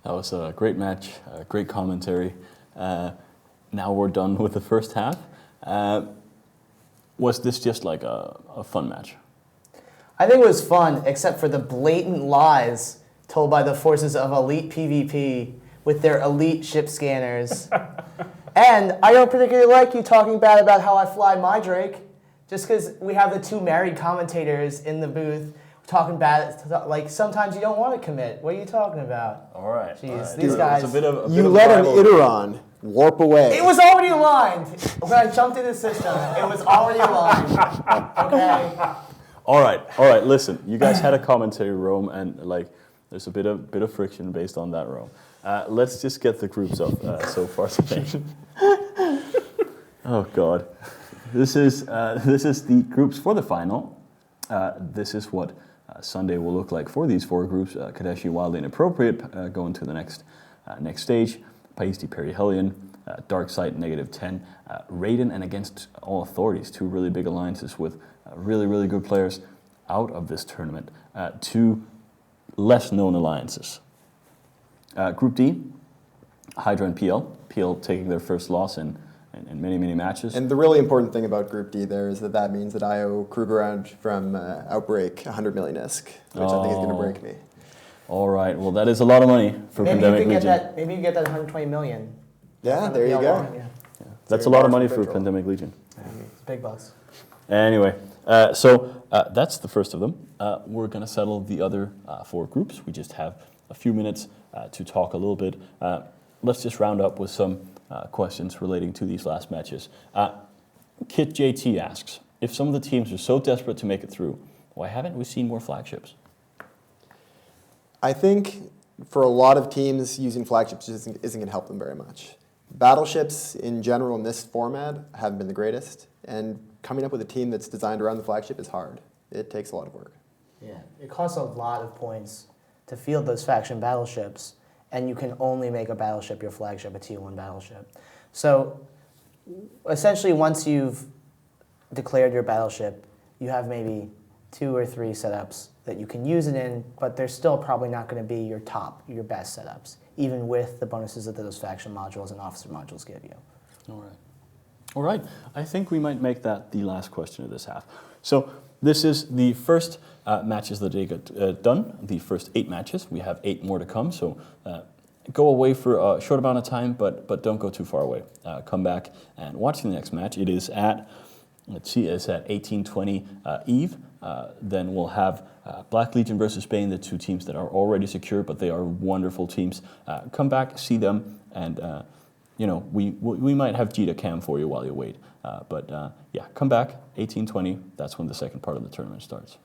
That was a great match, great commentary. Now we're done with the first half. Was this just like a fun match? I think it was fun, except for the blatant lies told by the forces of elite PvP with their elite ship scanners. And I don't particularly like you talking bad about how I fly my Drake, just because we have the two married commentators in the booth talking bad. Like, sometimes you don't want to commit. What are you talking about? All right. Jeez, these guys. It's a bit of You let an Iteron warp away. It was already aligned. When I jumped in the system, it was already aligned. Okay? All right. Listen, you guys had a commentary room, and like, there's a bit of friction based on that room. Let's just get the groups up so far today. Oh God, this is the groups for the final. This is what Sunday will look like for these four groups. Kadeshi, Wildly Inappropriate, going to the next stage. Paiste, Perihelion, Darkseid, -10. Raiden, and Against All Authorities, two really big alliances with really good players out of this tournament. Two less known alliances. Group D, Hydra and PL. PL taking their first loss in many matches. And the really important thing about Group D there is that means that I owe Krugerround from Outbreak 100 million ISK, which I think is going to break me. All right. Well, that is a lot of money for Pandemic Legion. Maybe you get that 120 million. Yeah, there you go. Yeah. That's a lot of money for Pandemic Legion. It's big bucks. Anyway, so that's the first of them. We're going to settle the other four groups. We just have a few minutes to talk a little bit. Let's just round up with some questions relating to these last matches. Kit JT asks, if some of the teams are so desperate to make it through, why haven't we seen more flagships? I think for a lot of teams, using flagships isn't going to help them very much. Battleships in general in this format haven't been the greatest, and coming up with a team that's designed around the flagship is hard. It takes a lot of work. Yeah, it costs a lot of points to field those faction battleships, and you can only make a battleship your flagship, a Tier 1 battleship. So essentially, once you've declared your battleship, you have maybe 2 or 3 setups that you can use it in, but they're still probably not going to be your best setups, even with the bonuses that those faction modules and officer modules give you. All right. I think we might make that the last question of this half. So this is the first matches that they got done, the first 8 matches. We have 8 more to come, so go away for a short amount of time, but don't go too far away. Come back and watch the next match. It is at, it's at 1820 Eve. Then we'll have Black Legion versus Spain, the 2 teams that are already secure, but they are wonderful teams. Come back, see them, and we might have Jita Cam for you while you wait. But yeah, come back, 1820. That's when the second part of the tournament starts.